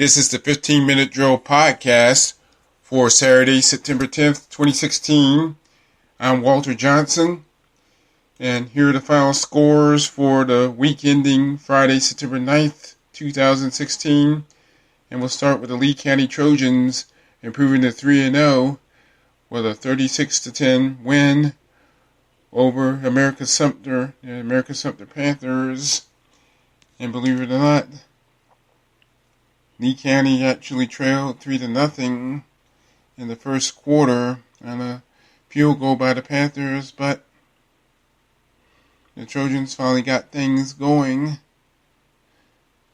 This is the 15-Minute Drill Podcast for Saturday, September 10th, 2016. I'm Walter Johnson, and here are the final scores for the week ending Friday, September 9th, 2016. And we'll start with the Lee County Trojans improving to 3-0 with a 36-10 win over the America Sumter Panthers. And believe it or not, Lee County actually trailed 3-0 in the first quarter on a field goal by the Panthers, but the Trojans finally got things going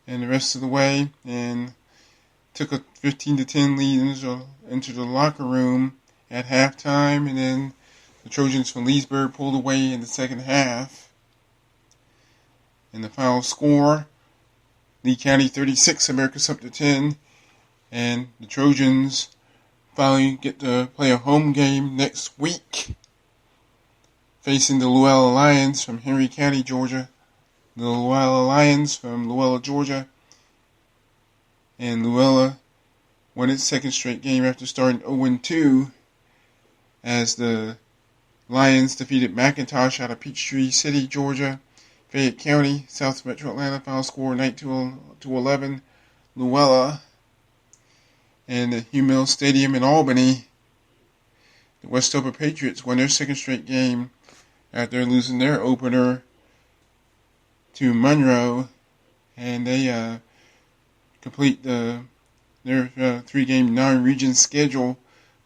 and the rest of the way and took a 15-10 lead into the locker room at halftime, and then the Trojans from Leesburg pulled away in the second half. And the final score, Lee County 36, America Sumter 10, and the Trojans finally get to play a home game next week, facing the Luella Lions from Henry County, Georgia. The Luella Lions from Luella, Georgia, and Luella won its second straight game after starting 0-2, as the Lions defeated McIntosh out of Peachtree City, Georgia. Fayette County, South Metro Atlanta, final score 19-11, Luella. And at Humil Stadium in Albany, the Westover Patriots won their second straight game after losing their opener to Monroe, and they complete their three-game non-region schedule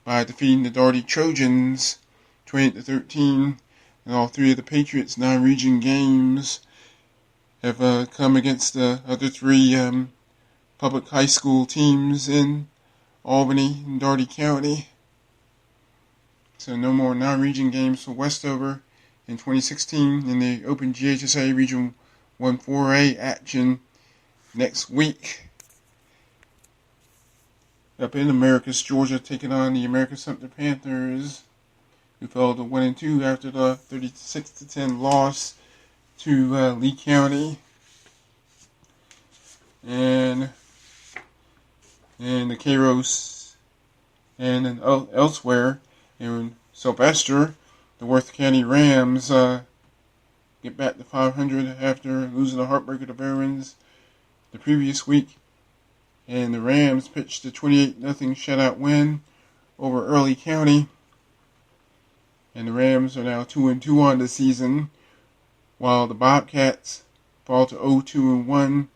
by defeating the Daugherty Trojans 28-13. And all three of the Patriots' non-region games have come against the other three public high school teams in Albany and Daugherty County. So no more non-region games for Westover in 2016 in the Open GHSA Region 1-4A action next week. Up in Americus, Georgia, taking on the America Sumter Panthers, who fell to 1-2 after the 36-10 loss to Lee County. And the Kairos and then elsewhere in Sylvester, the Worth County Rams get back to 500 after losing a heartbreaker to Veterans the previous week. And the Rams pitched a 28-0 shutout win over Early County. And the Rams are now 2-2 on the season, while the Bobcats fall to 0-2-1.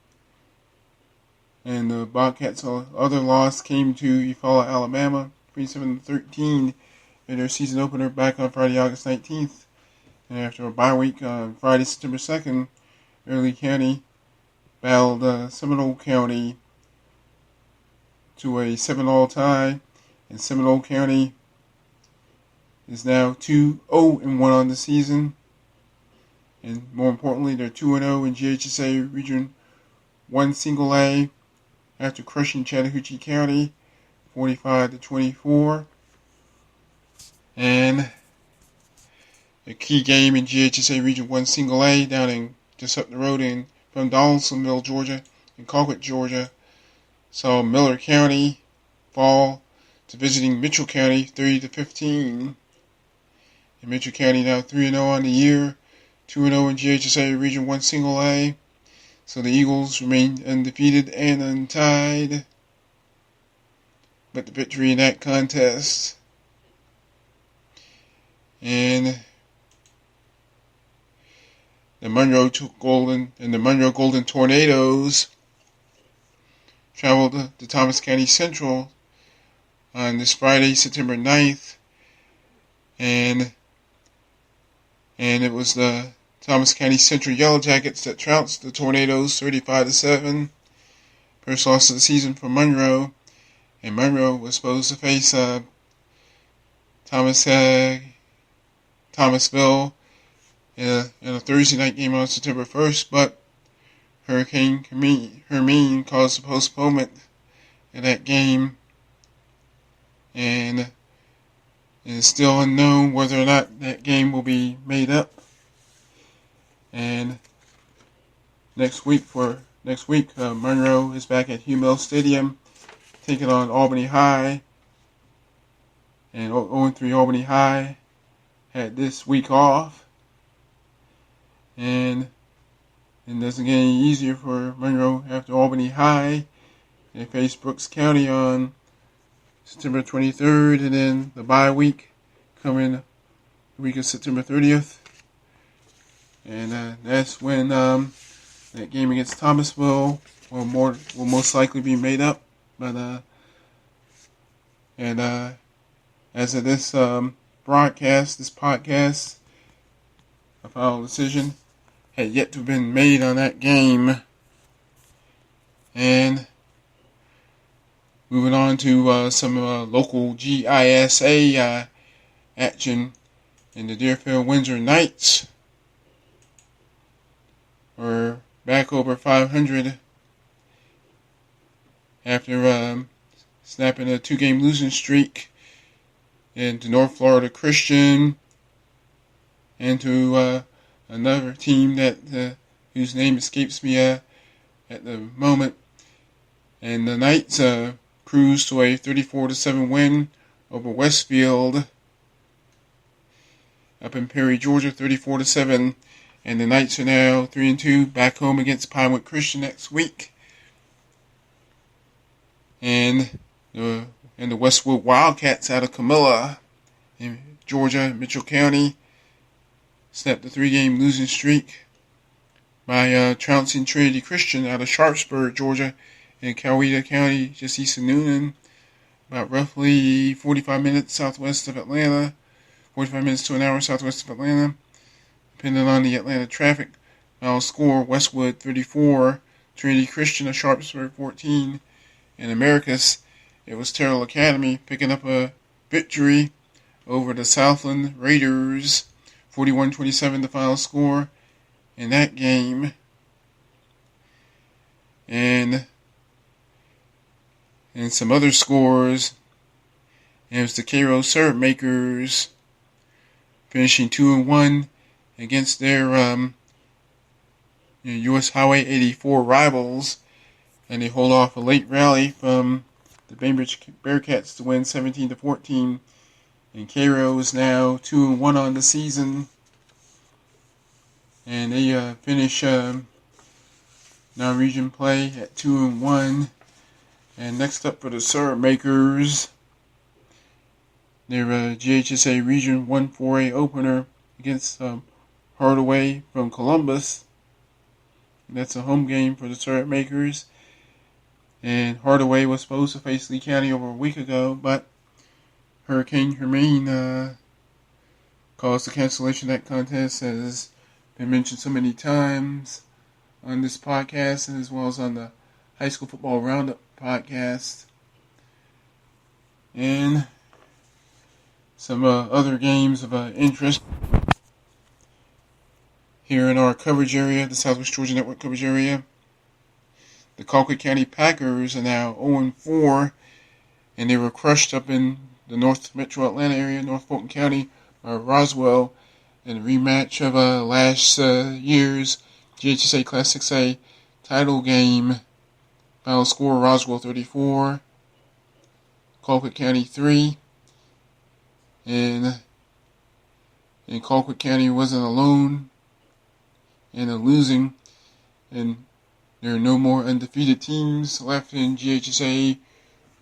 And the Bobcats' other loss came to Eufaula, Alabama, 27-13 in their season opener back on Friday, August 19th. And after a bye week on Friday, September 2nd, Early County battled Seminole County to a 7-all tie, and Seminole County is now 2-0-1 on the season, and more importantly, they're 2-0 in GHSA Region 1 Single A after crushing Chattahoochee County 45-24. And a key game in GHSA Region 1 Single A down in just up the road from Donaldsonville, Georgia, and Colquitt, Georgia, saw Miller County fall to visiting Mitchell County 30-15. And Mitchell County now 3-0 on the year, 2-0 in GHSA Region 1 Single A. So the Eagles remain undefeated and untied. But the victory in that contest. And the Monroe Golden Tornadoes traveled to Thomas County Central on this Friday, September 9th. And it was the Thomas County Central Yellow Jackets that trounced the Tornadoes 35-7. First loss of the season for Monroe. And Monroe was supposed to face Thomasville in a Thursday night game on September 1st, but Hurricane Hermine caused a postponement in that game. And it is still unknown whether or not that game will be made up. And next week for next week, Monroe is back at Hugh Stadium, taking on Albany High. And 0-3 Albany High had this week off. And it doesn't get any easier for Monroe after Albany High. They face Brooks County on September 23rd, and then the bye week coming the week of September 30th. And that's when that game against Thomasville will most likely be made up. But as of this podcast, a final decision had yet to have been made on that game. And moving on to some local GISA action, in the Deerfield Windsor Knights were back over 500 after snapping a 2-game losing streak into North Florida Christian and to another team that whose name escapes me at the moment. And the Knights cruised to a 34-7 win over Westfield up in Perry, Georgia, 34-7. And the Knights are now 3-2, back home against Pinewood Christian next week. And the Westwood Wildcats out of Camilla in Georgia, Mitchell County, snapped a 3-game losing streak by trouncing Trinity Christian out of Sharpsburg, Georgia, in Coweta County, just east of Noonan, about roughly 45 minutes southwest of Atlanta, 45 minutes to an hour southwest of Atlanta, depending on the Atlanta traffic. Final score: Westwood 34, Trinity Christian of Sharpsburg 14. In Americus, it was Terrell Academy picking up a victory over the Southland Raiders, 41-27 the final score in that game. And some other scores, it was the Cairo Syrup Makers finishing 2-1 against their U.S. Highway 84 rivals, and they hold off a late rally from the Bainbridge Bearcats to win 17-14. And Cairo is now 2-1 on the season, and they finish non-region play at 2-1. And next up for the Syrup Makers, their GHSA Region 1 4A opener against Hardaway from Columbus. That's a home game for the Syrup Makers. And Hardaway was supposed to face Lee County over a week ago, but Hurricane Hermine caused the cancellation of that contest, as been mentioned so many times on this podcast, and as well as on the High School Football Roundup podcast. And some other games of interest here in our coverage area, the Southwest Georgia Network coverage area. The Colquitt County Packers are now 0-4, and they were crushed up in the North Metro Atlanta area, North Fulton County, by Roswell, in a rematch of last year's GHSA Class 6A title game. Final score: Roswell 34, Colquitt County 3. And Colquitt County wasn't alone in the losing, and there are no more undefeated teams left in GHSA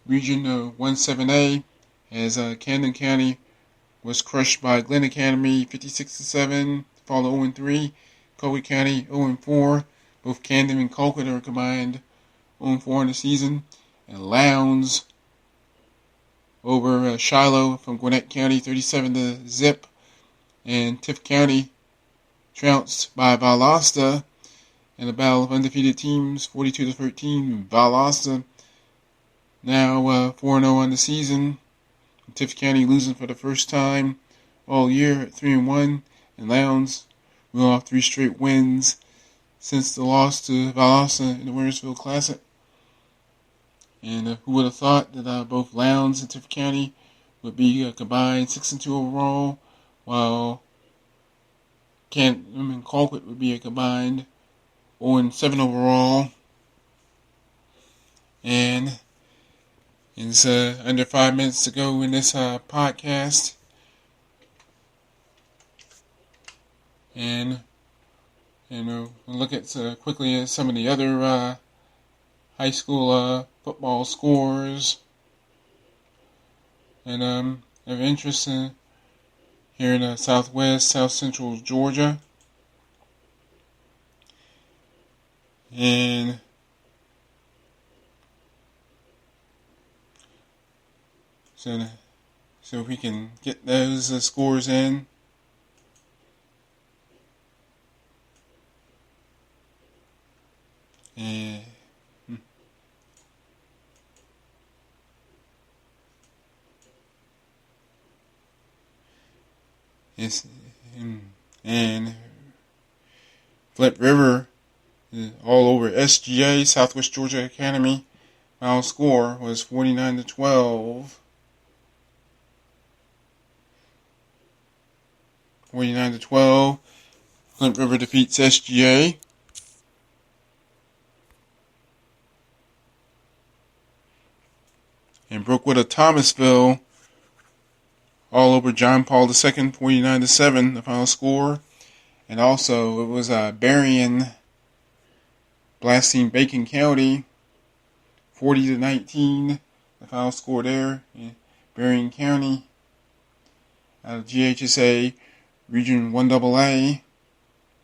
Region 17A, as Camden County was crushed by Glenn Academy 56-7, followed 0-3. Colquitt County 0-4. Both Camden and Colquitt are combined 0-4 in the season. And Lowndes over Shiloh from Gwinnett County 37-0. And Tift County trounced by Valdosta in a battle of undefeated teams 42-13. Valdosta now 4-0 on the season. Tift County losing for the first time all year at 3-1. And Lowndes will off 3 straight wins since the loss to Valdosta in the Wintersville Classic. And who would have thought that both Lowndes and Tift County would be combined 6-2 overall, while Colquitt would be a combined 0-7 overall. And it's under 5 minutes to go in this podcast. And we'll look at quickly at some of the other high school football scores and of interest here in southwest, south central Georgia. And so if we can get those scores in. And Flint River, all over SGA, Southwest Georgia Academy. Final score was 49-12. 49-12. Flint River defeats SGA. And Brookwood of Thomasville, all over John Paul II, 49-7, the final score. And also, it was Berrien blasting Bacon County, 40-19, the final score there in Berrien County. Out of GHSA Region 1AA,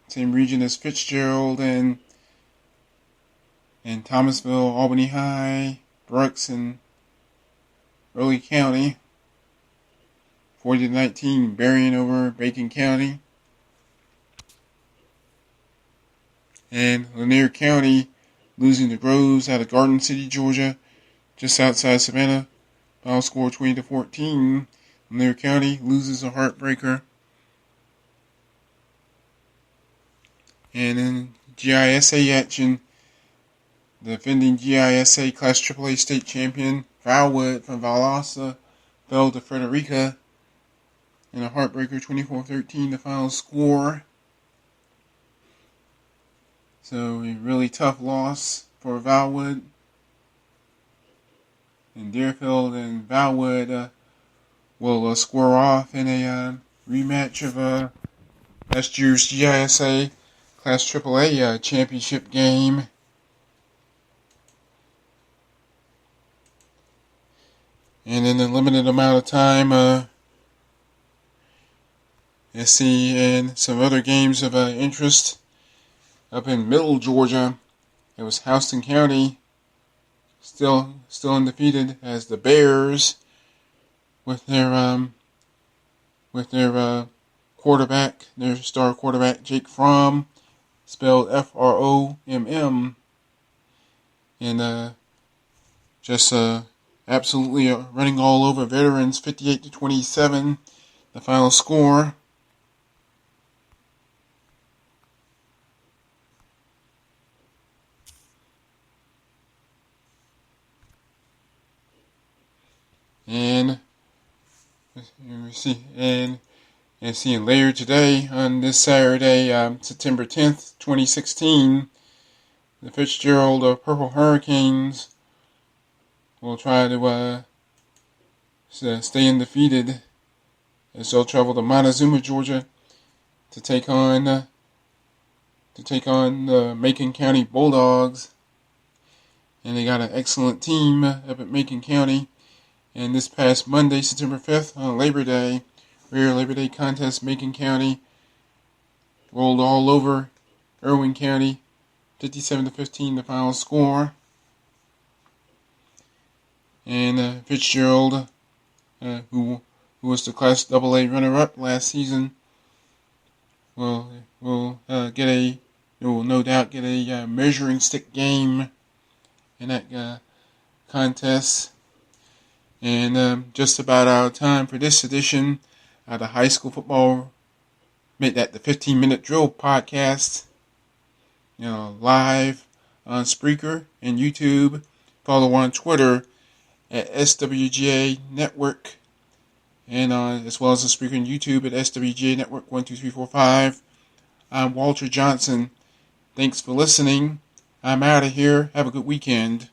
same region as Fitzgerald and Thomasville, Albany High, Brooks, and Early County. 40-19, Berrien over Bacon County. And Lanier County losing to Groves out of Garden City, Georgia, just outside Savannah. Final score 20-14. Lanier County loses a heartbreaker. And in GISA action, the defending GISA Class AAA state champion Valwood from Valdosta fell to Frederica in a heartbreaker, 24-13, the final score. So a really tough loss for Valwood. And Deerfield and Valwood will square off in a rematch of last year's GISA Class AAA championship game. And in a limited amount of time, let's see, and some other games of interest. Up in Middle Georgia, it was Houston County, still undefeated as the Bears, with their quarterback, their star quarterback Jake Fromm, spelled Fromm, and just absolutely running all over veterans, 58-27, the final score. And seeing later today on this Saturday, September 10th, 2016, the Fitzgerald Purple Hurricanes will try to stay undefeated as they'll travel to Montezuma, Georgia, to take on the Macon County Bulldogs. And they got an excellent team up at Macon County. And this past Monday, September 5th, on Labor Day, rare Labor Day contest, Macon County rolled all over Irwin County, 57-15, the final score. And Fitzgerald, who was the Class AA runner-up last season, will no doubt get a measuring stick game in that contest. And just about out of time for this edition of the High School Football, make that the 15-minute drill podcast, live on Spreaker and YouTube. Follow on Twitter at SWGA Network, and as well as the Spreaker and YouTube at SWGA Network 12345. I'm Walter Johnson. Thanks for listening. I'm out of here. Have a good weekend.